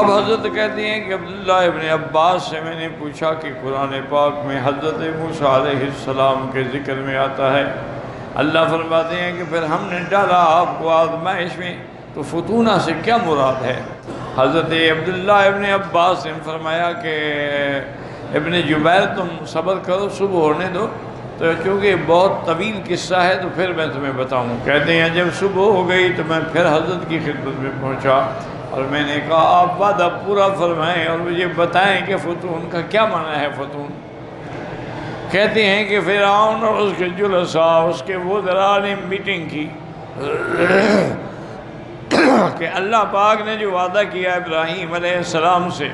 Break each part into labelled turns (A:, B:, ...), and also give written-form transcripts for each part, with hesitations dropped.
A: اب حضرت کہتی ہیں کہ عبداللہ ابن عباس سے میں نے پوچھا کہ قرآن پاک میں حضرت موسیٰ علیہ السلام کے ذکر میں آتا ہے، اللہ فرماتے ہیں کہ پھر ہم نے ڈالا آپ کو آزمائش میں، تو فتونہ سے کیا مراد ہے؟ حضرت عبداللہ ابن عباس نے فرمایا کہ ابن جبیر تم صبر کرو، صبح ہونے دو، تو چونکہ بہت طویل قصہ ہے تو پھر میں تمہیں بتاؤں۔ کہتے ہیں جب صبح ہو گئی تو میں پھر حضرت کی خدمت میں پہنچا اور میں نے کہا آپ وعدہ پورا فرمائیں اور مجھے بتائیں کہ فتون کا کیا معنی ہے فتون۔ کہتے ہیں کہ فرعون اور اس کے جلساء، اس کے وزراء نے میٹنگ کی کہ اللہ پاک نے جو وعدہ کیا ابراہیم علیہ السلام سے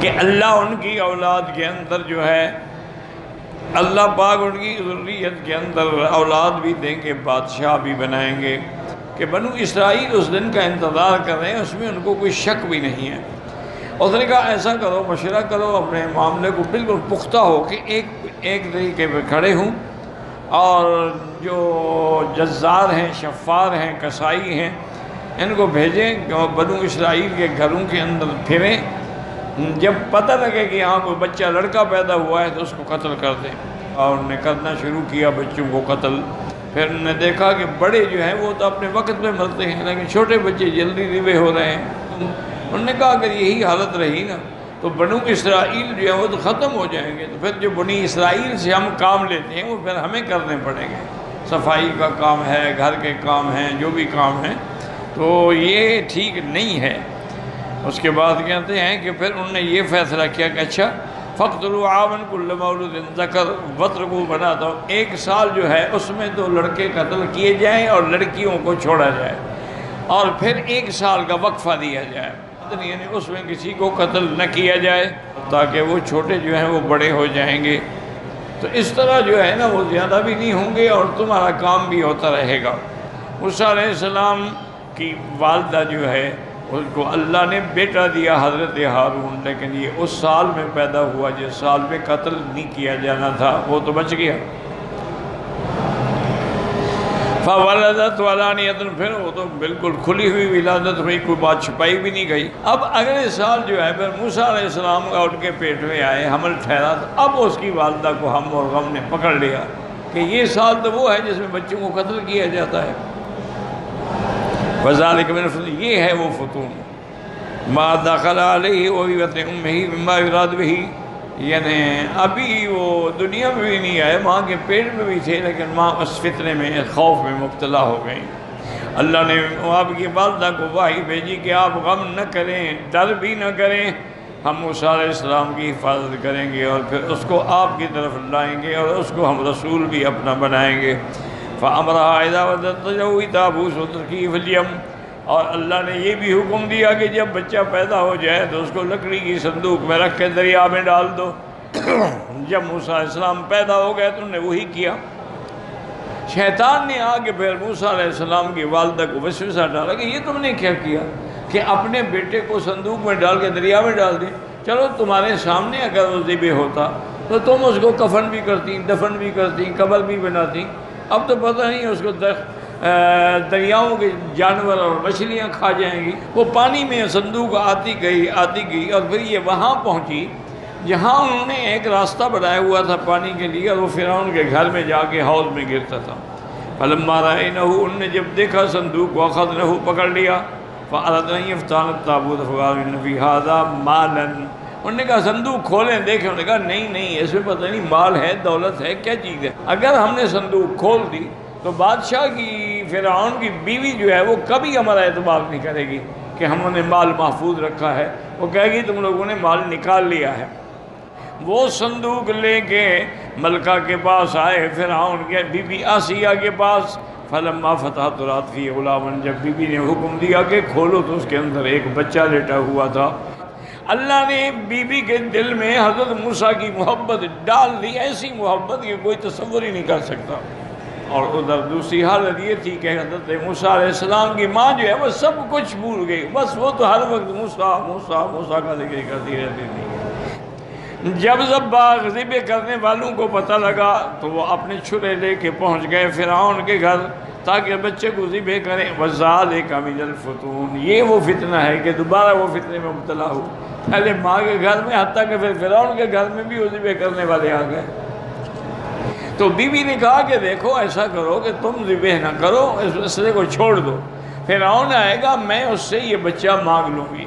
A: کہ اللہ ان کی اولاد کے اندر جو ہے، اللہ پاک ان کی ذریت کے اندر اولاد بھی دیں گے، بادشاہ بھی بنائیں گے، کہ بنو اسرائیل اس دن کا انتظار کر رہے ہیں، اس میں ان کو کوئی شک بھی نہیں ہے۔ اس نے کہا ایسا کرو، مشورہ کرو، اپنے معاملے کو بالکل پختہ ہو کہ ایک طریقے پہ کھڑے ہوں، اور جو جزار ہیں، شفار ہیں، کسائی ہیں، ان کو بھیجیں کہ وہ بنو اسرائیل کے گھروں کے اندر پھریں، جب پتہ لگے کہ یہاں کوئی بچہ لڑکا پیدا ہوا ہے تو اس کو قتل کر دیں۔ اور انہوں نے کرنا شروع کیا بچوں کو قتل۔ پھر انہوں نے دیکھا کہ بڑے جو ہیں وہ تو اپنے وقت میں مرتے ہیں، لیکن چھوٹے بچے جلدی ذبح ہو رہے ہیں۔ انہوں نے کہا اگر یہی حالت رہی نا تو بنو اسرائیل جو ہے وہ تو ختم ہو جائیں گے، تو پھر جو بنی اسرائیل سے ہم کام لیتے ہیں وہ پھر ہمیں کرنے پڑیں گے، صفائی کا کام ہے، گھر کے کام ہیں، جو بھی کام ہیں، تو یہ ٹھیک نہیں ہے۔ اس کے بعد کہتے ہیں کہ پھر انہوں نے یہ فیصلہ کیا کہ اچھا فَقْتُلُوا عَامًا كُلَّ مَوْلُودٍ ذَكَرٍ وَاتْرُكُوا بَنَاتَ، ایک سال جو ہے اس میں تو لڑکے قتل کیے جائیں اور لڑکیوں کو چھوڑا جائے، اور پھر ایک سال کا وقفہ دیا جائے، یعنی اس میں کسی کو قتل نہ کیا جائے تاکہ وہ چھوٹے جو ہیں وہ بڑے ہو جائیں گے، تو اس طرح جو ہے نا وہ زیادہ بھی نہیں ہوں گے اور تمہارا کام بھی ہوتا رہے گا۔ موسیٰ علیہ السلام کی والدہ جو ہے اس کو اللہ نے بیٹا دیا حضرت ہارون، لیکن یہ اس سال میں پیدا ہوا جس سال میں قتل نہیں کیا جانا تھا، وہ تو بچ گیا۔ فَوَلَدَتْ وَلَانِيَةٌ، پھر وہ تو بالکل کھلی ہوئی ولادت ہوئی، کوئی بات چھپائی بھی نہیں گئی۔ اب اگلے سال جو ہے پھر موسیٰ علیہ السلام کا ان کے پیٹ میں آئے، حمل ٹھہرا، تو اب اس کی والدہ کو ہم اور غم نے پکڑ لیا کہ یہ سال تو وہ ہے جس میں بچوں کو قتل کیا جاتا ہے۔ وَذَلِكَ مِنَ الْفُتُونِ، یہ ہے وہ فتون۔ مَا دَخَلَ عَلَيْهِ وَبِبَطْنِ أُمِّهِ مِمَّا يُرَادُ بِهِ، یعنی ابھی وہ دنیا میں بھی نہیں آئے، ماں کے پیٹ میں بھی تھے، لیکن ماں اس فتنے میں، خوف میں مبتلا ہو گئی۔ اللہ نے آپ کی والدہ کو وحی بھیجی کہ آپ غم نہ کریں، ڈر بھی نہ کریں، ہم موسیٰ علیہ السلام کی حفاظت کریں گے اور پھر اس کو آپ کی طرف لائیں گے اور اس کو ہم رسول بھی اپنا بنائیں گے۔ فَأَمْرَهَا إِذَا وَلَدَتْ تَابُوسُ وَتَرْكِهِ فِي الْيَمِّ، اور اللہ نے یہ بھی حکم دیا کہ جب بچہ پیدا ہو جائے تو اس کو لکڑی کی صندوق میں رکھ کے دریا میں ڈال دو۔ جب موسیٰ علیہ السلام پیدا ہو گئے تو انہوں نے وہی کیا۔ شیطان نے آگے پھر موسیٰ علیہ السلام کی والدہ کو وسوسہ ڈالا کہ یہ تم نے کیا کیا کہ اپنے بیٹے کو صندوق میں ڈال کے دریا میں ڈال دیں، چلو تمہارے سامنے اگر وہ ذبح ہوتا تو تم اس کو کفن بھی کرتی، دفن بھی کرتی، قبر بھی بناتی، اب تو پتہ نہیں اس کو دریاؤں کے جانور اور مچھلیاں کھا جائیں گی۔ وہ پانی میں صندوق آتی گئی اور پھر یہ وہاں پہنچی جہاں انہوں نے ایک راستہ بنایا ہوا تھا پانی کے لیے، اور وہ فرعون کے گھر میں جا کے حوض میں گرتا تھا۔ فَلَمَّا رَأَيْنَهُ، انہوں نے جب دیکھا صندوق کو، أَخَذْنَهُ، پکڑ لیا۔ فَأَرَدْنَا أَن يَفْتَحُوا التَّابُوتَ فَقَالُوا إِنَّ فِي هَٰذَا مَالًا، انہوں نے کہا صندوق کھولیں دیکھیں، انہوں نے کہا نہیں اس میں پتہ نہیں مال ہے، دولت ہے، کیا چیز ہے۔ اگر ہم نے صندوق کھول دی تو بادشاہ کی، فرعون کی بیوی جو ہے وہ کبھی ہمارا اعتبار نہیں کرے گی کہ ہم نے مال محفوظ رکھا ہے، وہ کہے گی تم لوگوں نے مال نکال لیا ہے۔ وہ صندوق لے کے ملکہ کے پاس آئے، فرعون کے بی بی آسیہ کے پاس۔ فَلَمَّا فَتَحَتْ رَأَتْ فِيهِ غُلَامًا، جب بی بی نے حکم دیا کہ کھولو تو اس کے اندر ایک بچہ لیٹا ہوا تھا۔ اللہ نے بی بی کے دل میں حضرت موسیٰ کی محبت ڈال دی، ایسی محبت کہ کوئی تصور ہی نہیں کر سکتا۔ اور ادھر دوسری حالت یہ تھی کہ حضرت موسیٰ علیہ السلام کی ماں جو ہے وہ سب کچھ بھول گئی، بس وہ تو ہر وقت موسیٰ موسیٰ موسیٰ کا ذکر کرتی رہتی تھی۔ جب ذبح ذبح کرنے والوں کو پتہ لگا تو وہ اپنے چھرے لے کے پہنچ گئے فرعون کے گھر تاکہ بچے کو ذبح کریں۔ وَذَلِكَ مِنَ الْفُتُونِ، یہ وہ فتنہ ہے کہ دوبارہ وہ فتنے میں مبتلا ہو، پہلے ماں کے گھر میں، حتیٰ کہ پھر فرعون کے گھر میں بھی وہ ذبح کرنے والے آ گئے۔ تو بی بی نے کہا کہ دیکھو ایسا کرو کہ تم ذبح نہ کرو، اس مسئلے کو چھوڑ دو، فرعون آئے گا میں اس سے یہ بچہ مانگ لوں گی،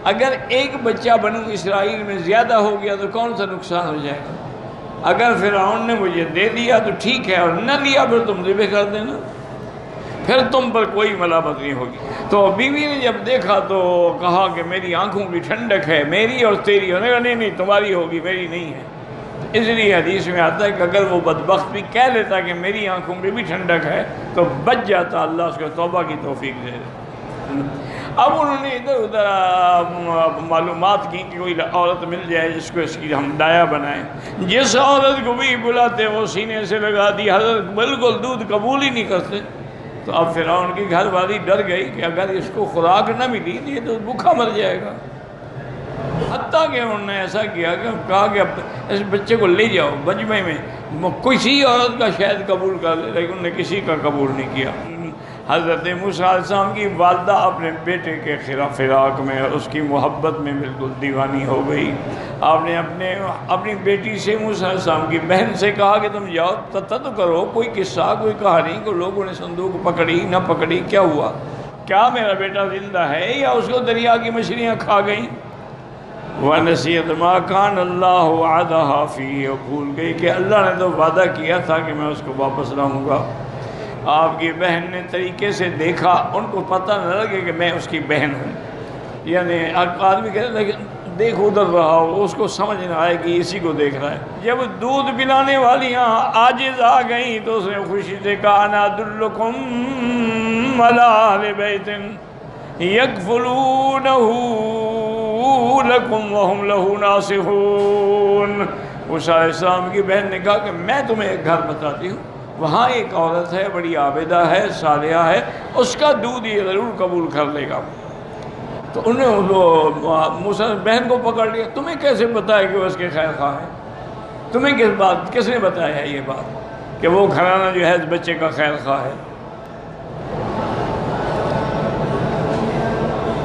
A: اگر ایک بچہ بنو اسرائیل میں زیادہ ہو گیا تو کون سا نقصان ہو جائے گا؟ اگر فرعون نے مجھے دے دیا تو ٹھیک ہے، اور نہ لیا پھر تم ذبح کر دینا، پھر تم پر کوئی ملامت نہیں ہوگی۔ تو بیوی نے جب دیکھا تو کہا کہ میری آنکھوں کی ٹھنڈک ہے، میری اور تیری، انہوں نے کہا نہیں تمہاری ہوگی میری نہیں ہے۔ اس لیے حدیث میں آتا ہے کہ اگر وہ بدبخت بھی کہہ لیتا کہ میری آنکھوں میں بھی ٹھنڈک ہے تو بچ جاتا، اللہ اس کو توبہ کی توفیق دے دے۔ اب انہوں نے ادھر ادھر معلومات کی کہ کوئی عورت مل جائے جس کو اس کی ہم دایا بنائیں، جس عورت کو بھی بلاتے وہ سینے سے لگا دی، حضرت بالکل دودھ قبول ہی نہیں کرتے۔ تو اب فرعون کی گھر والی ڈر گئی کہ اگر اس کو خوراک نہ ملی تو یہ تو بھوکا مر جائے گا، حتیٰ کہ انہوں نے ایسا کیا کہ کہا کہ اب اس بچے کو لے جاؤ مجمع میں، کسی عورت کا شاید قبول کر لے، لیکن انہوں نے کسی کا قبول نہیں کیا۔ حضرت موسیٰ علیہ السلام کی والدہ اپنے بیٹے کے فراق میں، اس کی محبت میں بالکل دیوانی ہو گئی۔ آپ نے اپنی بیٹی سے، موسیٰ علیہ السلام کی بہن سے کہا کہ تم جاؤ تو کرو کوئی قصہ، کوئی کہانی کہ لوگوں نے صندوق پکڑی نہ پکڑی، کیا ہوا، کیا میرا بیٹا زندہ ہے یا اس کو دریا کی مچھلیاں کھا گئیں؟ وَنَسِيَتْ مَا كَانَ اللَّهُ وَعَدَهَا فِيهِ، بھول گئی کہ اللہ نے تو وعدہ کیا تھا کہ میں اس کو واپس لاؤں گا۔ آپ کی بہن نے طریقے سے دیکھا، ان کو پتہ نہ لگے کہ میں اس کی بہن ہوں، یعنی آدمی کہتے ہیں دیکھ ادھر رہا ہو، اس کو سمجھ نہ آئے کہ اسی کو دیکھ رہا ہے۔ جب دودھ پلانے والیاں عاجز آ گئیں تو اس نے خوشی سے کہا انا ادلکم علی اہل بیت یکفلونہ لکم وہم لہ ناصحون۔ موسیٰ علیہ السلام کی بہن نے کہا کہ میں تمہیں ایک گھر بتاتی ہوں، وہاں ایک عورت ہے، بڑی عابدہ ہے، صالحہ ہے، اس کا دودھ یہ ضرور قبول کر لے گا۔ تو انہوں نے موسیٰ بہن کو پکڑ لیا، تمہیں کیسے بتایا کہ وہ اس کے خیر خواہ ہے؟ تمہیں کس نے بتایا ہے یہ بات کہ وہ گھرانہ جو ہے اس بچے کا خیر خواہ ہے؟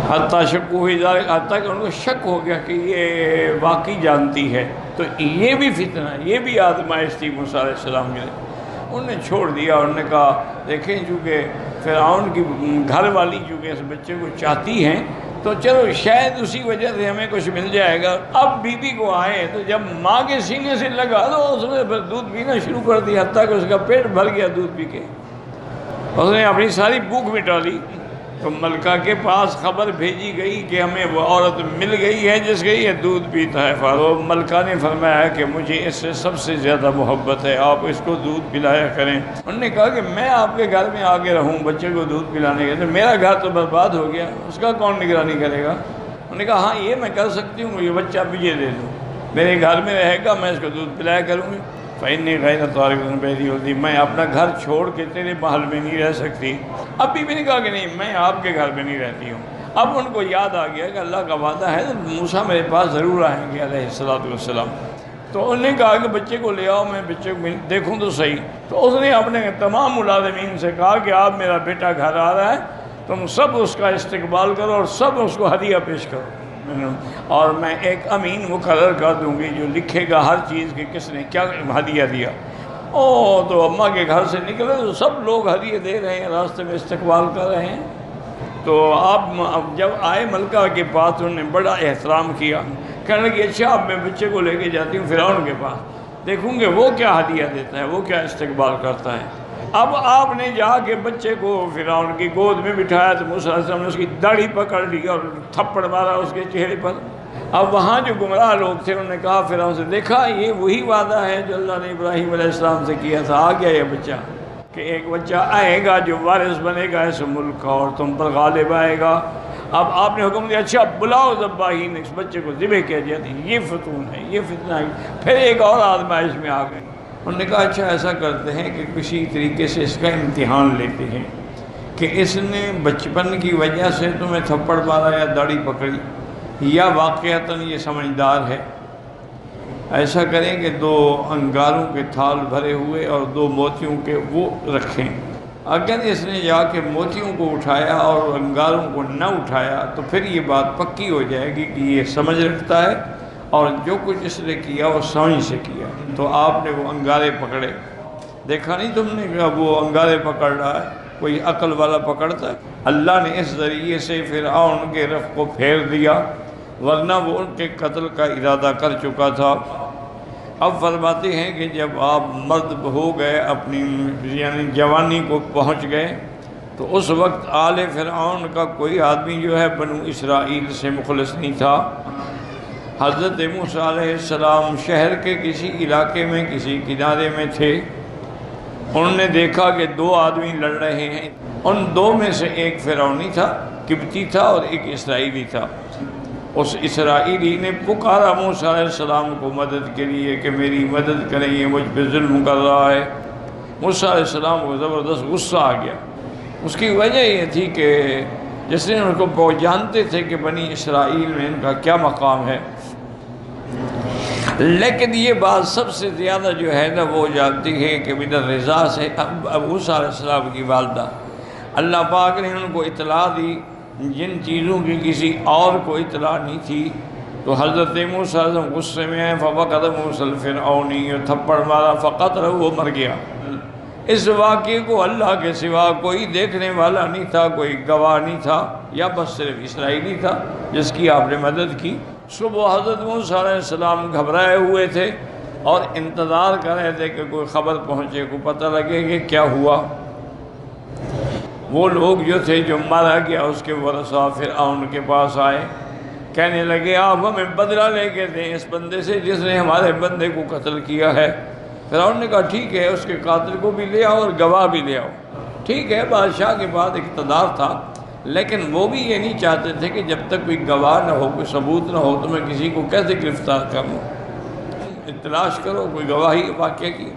A: حتیٰ کہ ان کو شک ہو گیا کہ یہ واقعی جانتی ہے۔ تو یہ بھی فتنہ، یہ بھی آزمائش تھی موسیٰ علیہ السلام کے لیے۔ انہوں نے چھوڑ دیا، انہوں نے کہا دیکھیں چونکہ فرعون کی گھر والی چونکہ اس بچے کو چاہتی ہیں تو چلو شاید اسی وجہ سے ہمیں کچھ مل جائے گا۔ اب بی بی کو آئے تو جب ماں کے سینے سے لگا تو اس نے پھر دودھ پینا شروع کر دیا، حتیٰ کہ اس کا پیٹ بھر گیا دودھ پی کے، اس نے اپنی ساری بھوک مٹا لی۔ تو ملکہ کے پاس خبر بھیجی گئی کہ ہمیں وہ عورت مل گئی ہے جس کا یہ دودھ پیتا ہے۔ فاروق ملکہ نے فرمایا کہ مجھے اس سے سب سے زیادہ محبت ہے، آپ اس کو دودھ پلایا کریں۔ انہوں نے کہا کہ میں آپ کے گھر میں آگے رہوں بچے کو دودھ پلانے کے، تو میرا گھر تو برباد ہو گیا، اس کا کون نگرانی کرے گا؟ انہوں نے کہا ہاں یہ میں کر سکتی ہوں، یہ بچہ مجھے دے دو، میرے گھر میں رہے گا، میں اس کو دودھ پلایا کروں گی۔ فَإِنِّي غَيْرَ طَارِقَةٍ بَيْتِي ہوتی، میں اپنا گھر چھوڑ کے تیرے محل میں نہیں رہ سکتی۔ اب بی بی نے کہا کہ نہیں میں آپ کے گھر میں نہیں رہتی ہوں۔ اب ان کو یاد آ گیا کہ اللہ کا وعدہ ہے موسیٰ میرے پاس ضرور آئیں گے علیہ السلام۔ تو انہوں نے کہا کہ بچے کو لے آؤ، میں بچے کو دیکھوں تو صحیح۔ تو اس نے اپنے تمام ملازمین سے کہا کہ آپ میرا بیٹا گھر آ رہا ہے، تم سب اس کا استقبال کرو اور سب اس کو ہدیہ پیش کرو، اور میں ایک امین مقرر کر دوں گی جو لکھے گا ہر چیز کہ کس نے کیا ہدیہ دیا۔ تو اماں کے گھر سے نکلے تو سب لوگ ہدیے دے رہے ہیں، راستے میں استقبال کر رہے ہیں۔ تو آپ جب آئے ملکہ کے پاس انہوں نے بڑا احترام کیا، کہنے لگے اچھا اب میں بچے کو لے کے جاتی ہوں فرعون کے پاس، دیکھوں گے وہ کیا ہدیہ دیتا ہے، وہ کیا استقبال کرتا ہے۔ اب آپ نے جا کے بچے کو فرعون کی گود میں بٹھایا تو موسیٰ علیہ السلام نے اس کی داڑھی پکڑ لی اور تھپڑ مارا اس کے چہرے پر۔ اب وہاں جو گمراہ لوگ تھے انہوں نے کہا فرعون سے، دیکھا یہ وہی وعدہ ہے جو اللہ نے ابراہیم علیہ السلام سے کیا تھا، آ گیا یہ بچہ کہ ایک بچہ آئے گا جو وارث بنے گا اس ملک کا اور تم پر غالب آئے گا۔ اب آپ نے حکم دیا اچھا بلاؤ ذبائحین، اس بچے کو ذبح کیا جاتا ہے۔ یہ فتون ہے، یہ فتنہ ہے۔ پھر ایک اور آزمائش میں آ گئے، انہوں نے کہا اچھا ایسا کرتے ہیں کہ کسی طریقے سے اس کا امتحان لیتے ہیں کہ اس نے بچپن کی وجہ سے تمہیں تھپڑ مارا یا داڑھی پکڑی یا واقعتاً یہ سمجھدار ہے۔ ایسا کریں کہ 2 انگاروں کے تھال بھرے ہوئے اور 2 موتیوں کے وہ رکھیں۔ اگر اس نے جا کے موتیوں کو اٹھایا اور انگاروں کو نہ اٹھایا تو پھر یہ بات پکی ہو جائے گی کہ یہ سمجھ رکھتا ہے اور جو کچھ اس نے کیا وہ سمجھ سے کیا۔ تو آپ نے وہ انگارے پکڑے، دیکھا نہیں تم نے کہ وہ انگارے پکڑ رہا ہے، کوئی عقل والا پکڑتا ہے؟ اللہ نے اس ذریعے سے فرعون کے رخ کو پھیر دیا، ورنہ وہ ان کے قتل کا ارادہ کر چکا تھا۔ اب فرماتے ہیں کہ جب آپ مرد ہو گئے، اپنی یعنی جوانی کو پہنچ گئے، تو اس وقت آل فرعون کا کوئی آدمی جو ہے بنو اسرائیل سے مخلص نہیں تھا۔ حضرت موسیٰ علیہ السلام شہر کے کسی علاقے میں کسی کنارے میں تھے، انہوں نے دیکھا کہ 2 آدمی لڑ رہے ہیں، ان 2 میں سے ایک فرعونی تھا، قبطی تھا، اور ایک اسرائیلی تھا۔ اس اسرائیلی نے پکارا موسیٰ علیہ السلام کو مدد کے لیے کہ میری مدد کریں، یہ مجھ پہ ظلم کر رہا ہے۔ موسیٰ علیہ السلام کو زبردست غصہ آ گیا۔ اس کی وجہ یہ تھی کہ جس نے ان کو بہت جانتے تھے کہ بنی اسرائیل میں ان کا کیا مقام ہے، لیکن یہ بات سب سے زیادہ جو ہے نا وہ جانتی ہے کہ من الرضا سے موسیٰ علیہ السلام کی والدہ، اللہ پاک نے ان کو اطلاع دی جن چیزوں کی کسی اور کو اطلاع نہیں تھی۔ تو حضرت موسیٰ علیہ السلام غصے میں آئے، فَوَقَدَ مُوسَى الْفِرْعَوْنِيُّ، تھپڑ مارا، فَقَتَلَهُ، وہ مر گیا۔ اس واقعے کو اللہ کے سوا کوئی دیکھنے والا نہیں تھا، کوئی گواہ نہیں تھا، یا بس صرف اسرائیلی تھا جس کی آپ نے مدد کی۔ صبح حضرت موسیٰ علیہ السلام گھبرائے ہوئے تھے اور انتظار کر رہے تھے کہ کوئی خبر پہنچے، کو پتہ لگے کہ کیا ہوا۔ وہ لوگ جو تھے جو مارا گیا اس کے ورثاء فرعون کے پاس آئے، کہنے لگے آپ ہمیں بدلہ لے کے دیں اس بندے سے جس نے ہمارے بندے کو قتل کیا ہے۔ فرعون نے کہا ٹھیک ہے، اس کے قاتل کو بھی لے آؤ اور گواہ بھی لے آؤ۔ ٹھیک ہے، بادشاہ کے بعد اقتدار تھا، لیکن وہ بھی یہ نہیں چاہتے تھے کہ جب تک کوئی گواہ نہ ہو، کوئی ثبوت نہ ہو تو میں کسی کو کیسے گرفتار کروں، تلاش کرو کوئی گواہی واقعہ کی۔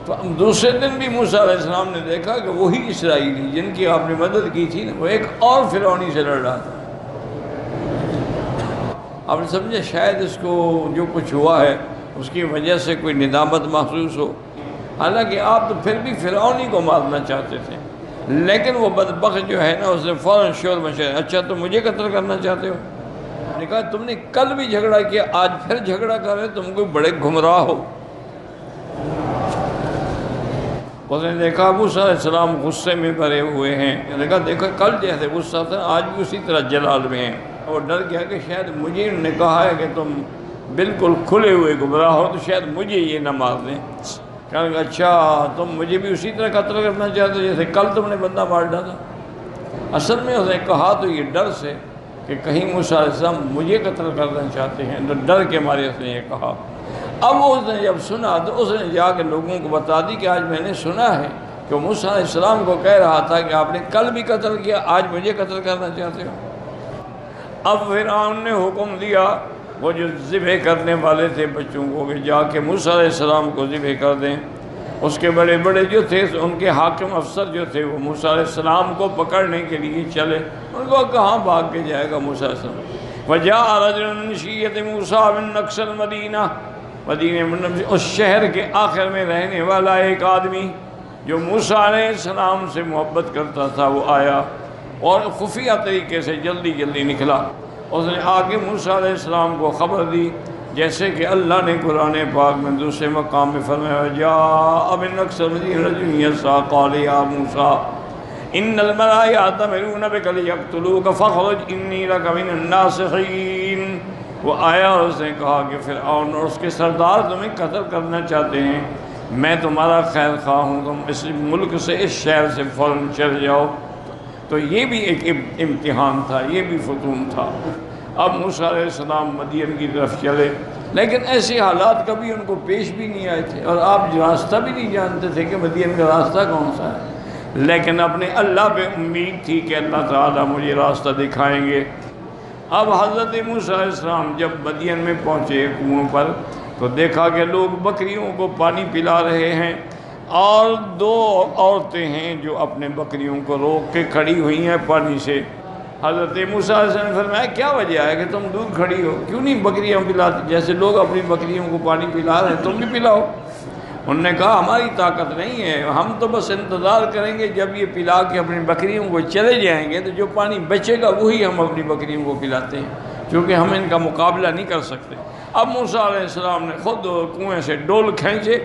A: تو دوسرے دن بھی موسیٰ علیہ السلام نے دیکھا کہ وہی اسرائیلی جن کی آپ نے مدد کی تھی نا، وہ ایک اور فرعونی سے لڑ رہا تھا۔ آپ نے سمجھا شاید اس کو جو کچھ ہوا ہے اس کی وجہ سے کوئی ندامت محسوس ہو، حالانکہ آپ تو پھر بھی فرعونی کو مارنا چاہتے تھے، لیکن وہ بدبخت جو ہے نا اس نے فوراً شور مچایا، اچھا تم مجھے قتل کرنا چاہتے ہو؟ نے کہا تم نے کل بھی جھگڑا کیا، آج پھر جھگڑا کر رہے، تم کوئی بڑے گمراہ ہو۔ اس نے دیکھا موسیٰ علیہ السلام غصے میں بھرے ہوئے ہیں، نے کہا دیکھا کل جیسے غصہ تھا آج بھی اسی طرح جلال میں ہیں۔ وہ ڈر گیا کہ شاید مجھے انہوں نے کہا ہے کہ تم بالکل کھلے ہوئے گمراہ ہو تو شاید مجھے یہ نہ مار دیں۔ کہنے لگا اچھا تم مجھے بھی اسی طرح قتل کرنا چاہتے ہو جیسے کل تم نے بندہ مار ڈالا۔ اصل میں اس نے کہا تو یہ ڈر سے کہ کہیں موسیٰ علیہ السلام مجھے قتل کرنا چاہتے ہیں، تو ڈر کے مارے اس نے یہ کہا۔ اب اس نے جب سنا تو اس نے جا کے لوگوں کو بتا دی کہ آج میں نے سنا ہے کہ موسیٰ علیہ السلام کو کہہ رہا تھا کہ آپ نے کل بھی قتل کیا، آج مجھے قتل کرنا چاہتے ہو۔ اب فرعون نے حکم دیا وہ جو ذبح کرنے والے تھے بچوں کو کہ جا کے موسیٰ علیہ السلام کو ذبح کر دیں۔ اس کے بڑے بڑے جو تھے ان کے حاکم افسر جو تھے وہ موسیٰ علیہ السلام کو پکڑنے کے لیے چلے، ان کو کہاں بھاگ کے جائے گا موسیٰ علیہ السلام۔ وَجَاءَ رَجُلٌ مِّن شِيَّةِ مُوسَىٰ مِنْ أَقْصَى الْمَدِينَةِ، مدینے اس شہر کے آخر میں رہنے والا ایک آدمی جو موسیٰ علیہ السلام سے محبت کرتا تھا وہ آیا اور خفیہ طریقے سے جلدی جلدی نکلا۔ اس نے آگے موسیٰ علیہ السلام کو خبر دی، جیسے کہ اللہ نے قرآن پاک میں دوسرے مقام میں فرمایا جاء من اقصى المدينة رجل يسعى قال يا موسى ان الملائكة يأتمرون بك ليقتلوك فاخرج اني لك من الناصحين۔ وہ آیا اور اس نے کہا کہ فرعون اور اس کے سردار تمہیں قتل کرنا چاہتے ہیں، میں تمہارا خیر خواہ ہوں، تم اس ملک سے اس شہر سے فوراً چل جاؤ۔ تو یہ بھی ایک امتحان تھا، یہ بھی فتون تھا۔ اب موسیٰ علیہ السلام مدین کی طرف چلے، لیکن ایسے حالات کبھی ان کو پیش بھی نہیں آئے تھے، اور آپ راستہ بھی نہیں جانتے تھے کہ مدین کا راستہ کون سا ہے، لیکن اپنے اللہ پہ امید تھی کہ اللہ تعالیٰ مجھے راستہ دکھائیں گے۔ اب حضرت موسیٰ علیہ السلام جب مدین میں پہنچے کنویں پر تو دیکھا کہ لوگ بکریوں کو پانی پلا رہے ہیں، اور 2 عورتیں ہیں جو اپنے بکریوں کو روک کے کھڑی ہوئی ہیں پانی سے۔ حضرت موسیٰ علیہ السلام نے فرمایا کیا وجہ ہے کہ تم دور کھڑی ہو، کیوں نہیں بکریاں پلاتی؟ جیسے لوگ اپنی بکریوں کو پانی پلا رہے ہیں تم بھی پلاؤ۔ انہوں نے کہا ہماری طاقت نہیں ہے، ہم تو بس انتظار کریں گے جب یہ پلا کے اپنی بکریوں کو چلے جائیں گے تو جو پانی بچے گا وہی ہم اپنی بکریوں کو پلاتے ہیں، کیونکہ ہم ان کا مقابلہ نہیں کر سکتے۔ اب موسیٰ علیہ السلام نے خود کنویں سے ڈول کھینچے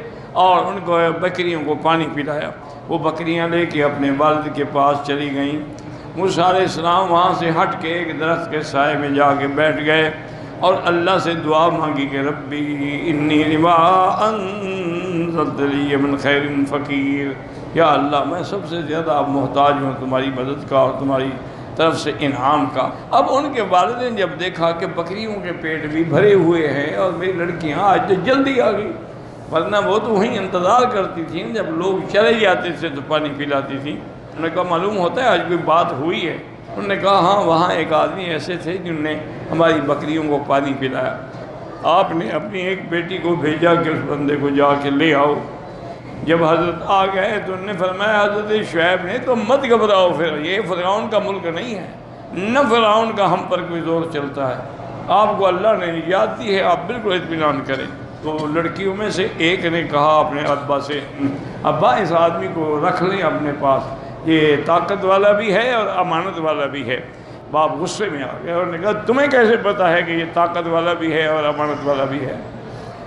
A: اور ان کو بکریوں کو پانی پلایا۔ وہ بکریاں لے کے اپنے والد کے پاس چلی گئیں۔ موسیٰ علیہ السلام وہاں سے ہٹ کے ایک درخت کے سائے میں جا کے بیٹھ گئے اور اللہ سے دعا مانگی کہ ربی انی لما انزلت لی من خیر فقیر، یا اللہ میں سب سے زیادہ اب محتاج ہوں تمہاری مدد کا اور تمہاری طرف سے انعام کا۔ اب ان کے والد نے جب دیکھا کہ بکریوں کے پیٹ بھی بھرے ہوئے ہیں اور میری لڑکیاں آج تو جلدی آ گئی، ورنہ وہ تو وہیں انتظار کرتی تھیں، جب لوگ چلے جاتے تھے تو پانی پلاتی تھیں۔ انہوں نے کہا معلوم ہوتا ہے آج کوئی بات ہوئی ہے؟ انہوں نے کہا ہاں وہاں ایک آدمی ایسے تھے جنہوں نے ہماری بکریوں کو پانی پلایا، آپ نے اپنی ایک بیٹی کو بھیجا کہ اس بندے کو جا کے لے آؤ۔ جب حضرت آ گئے تو انہوں نے فرمایا حضرت شعیب نے تو مت گھبراؤ، پھر یہ فرعون کا ملک نہیں ہے، نہ فرعون کا ہم پر کوئی زور چلتا ہے، آپ کو اللہ نے نجات دی ہے، آپ بالکل اطمینان کریں۔ تو لڑکیوں میں سے ایک نے کہا اپنے ابا سے ابا اس آدمی کو رکھ لیں اپنے پاس، یہ طاقت والا بھی ہے اور امانت والا بھی ہے۔ باپ غصے میں آ گئے اور نے کہا تمہیں کیسے پتہ ہے کہ یہ طاقت والا بھی ہے اور امانت والا بھی ہے؟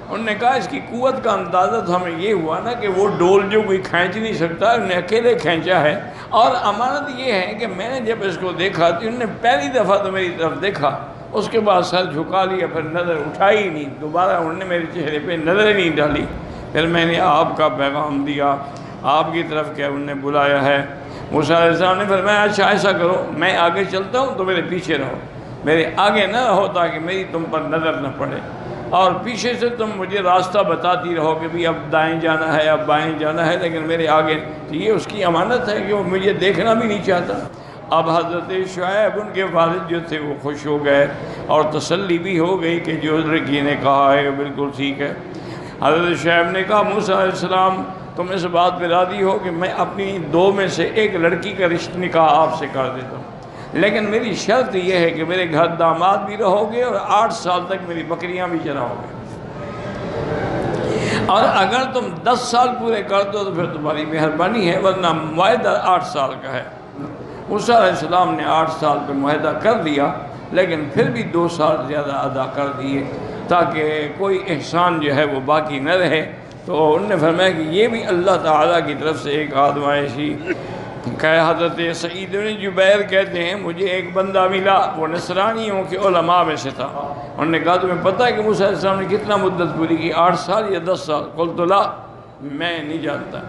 A: انہوں نے کہا اس کی قوت کا اندازہ تو ہمیں یہ ہوا نا کہ وہ ڈول جو کوئی کھینچ نہیں سکتا انہوں نے اکیلے کھینچا ہے، اور امانت یہ ہے کہ میں نے جب اس کو دیکھا تو انہوں نے پہلی دفعہ تو میری طرف دیکھا، اس کے بعد سر جھکا لیا، پھر نظر اٹھائی ہی نہیں، دوبارہ انہوں نے میرے چہرے پہ نظر ہی نہیں ڈالی۔ پھر میں نے آپ کا پیغام دیا، آپ کی طرف کیا انہوں نے بلایا ہے۔ موسیٰ علیہ السلام نے فرمایا اچھا ایسا کرو میں آگے چلتا ہوں تو میرے پیچھے رہو، میرے آگے نہ رہو تاکہ میری تم پر نظر نہ پڑے، اور پیچھے سے تم مجھے راستہ بتاتی رہو کہ بھی اب دائیں جانا ہے اب بائیں جانا ہے، لیکن میرے آگے یہ اس کی امانت ہے کہ وہ مجھے دیکھنا بھی نہیں چاہتا۔ اب حضرت شعیب ان کے والد جو تھے وہ خوش ہو گئے اور تسلی بھی ہو گئی کہ جو لڑکی نے کہا ہے بالکل ٹھیک ہے۔ حضرت شعیب نے کہا موسیٰ علیہ السلام تم اس بات پہ راضی ہو کہ میں اپنی دو میں سے ایک لڑکی کا رشتہ نکاح آپ سے کر دیتا ہوں، لیکن میری شرط یہ ہے کہ میرے گھر داماد بھی رہو گے اور 8 سال تک میری بکریاں بھی چراؤ گے، اور اگر تم 10 سال پورے کر دو تو پھر تمہاری مہربانی ہے، ورنہ معاہدہ 8 سال کا ہے۔ موسیٰ علیہ السلام نے 8 سال پہ معاہدہ کر دیا، لیکن پھر بھی 2 سال زیادہ ادا کر دیے تاکہ کوئی احسان جو ہے وہ باقی نہ رہے۔ تو انہوں نے فرمایا کہ یہ بھی اللہ تعالیٰ کی طرف سے ایک آزمائشی کہ حضرت سعید بن جبیر کہتے ہیں مجھے ایک بندہ ملا، وہ نصرانیوں کے علماء میں سے تھا۔ انہوں نے کہا تمہیں پتہ ہے کہ موسیٰ علیہ السلام نے کتنا مدت پوری کی، 8 سال یا 10 سال؟ قلت لا، میں نہیں جانتا۔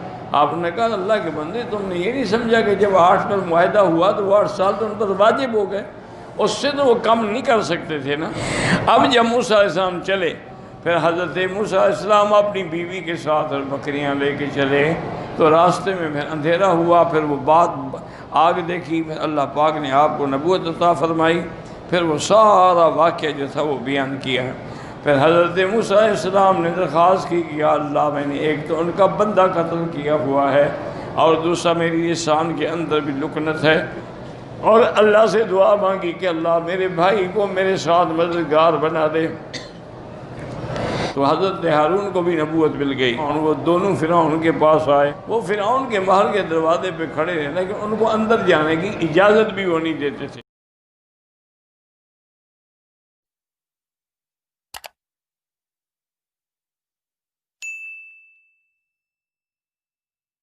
A: آپ نے کہا اللہ کے بندے تم نے یہ نہیں سمجھا کہ جب 8 پر معاہدہ ہوا تو وہ 8 سال تو ان پر واجب ہو گئے، اس سے تو وہ کم نہیں کر سکتے تھے نا۔ اب جب موسیٰ علیہ السلام چلے پھر حضرت موسیٰ علیہ السلام اپنی بیوی کے ساتھ اور بکریاں لے کے چلے تو راستے میں پھر اندھیرا ہوا، پھر وہ بات آگ دیکھی، پھر اللہ پاک نے آپ کو نبوت عطا فرمائی، پھر وہ سارا واقعہ جو تھا وہ بیان کیا۔ پھر حضرت موسیٰ علیہ السلام نے درخواست کی کہ یا اللہ میں نے ایک تو ان کا بندہ قتل کیا ہوا ہے اور دوسرا میری لسان کے اندر بھی لکنت ہے، اور اللہ سے دعا مانگی کہ اللہ میرے بھائی کو میرے ساتھ مددگار بنا دے۔ تو حضرت ہارون کو بھی نبوت مل گئی اور وہ دونوں فرعون کے پاس آئے، وہ فرعون کے محل کے دروازے پہ کھڑے رہے لیکن ان کو اندر جانے کی اجازت بھی وہ نہیں دیتے تھے۔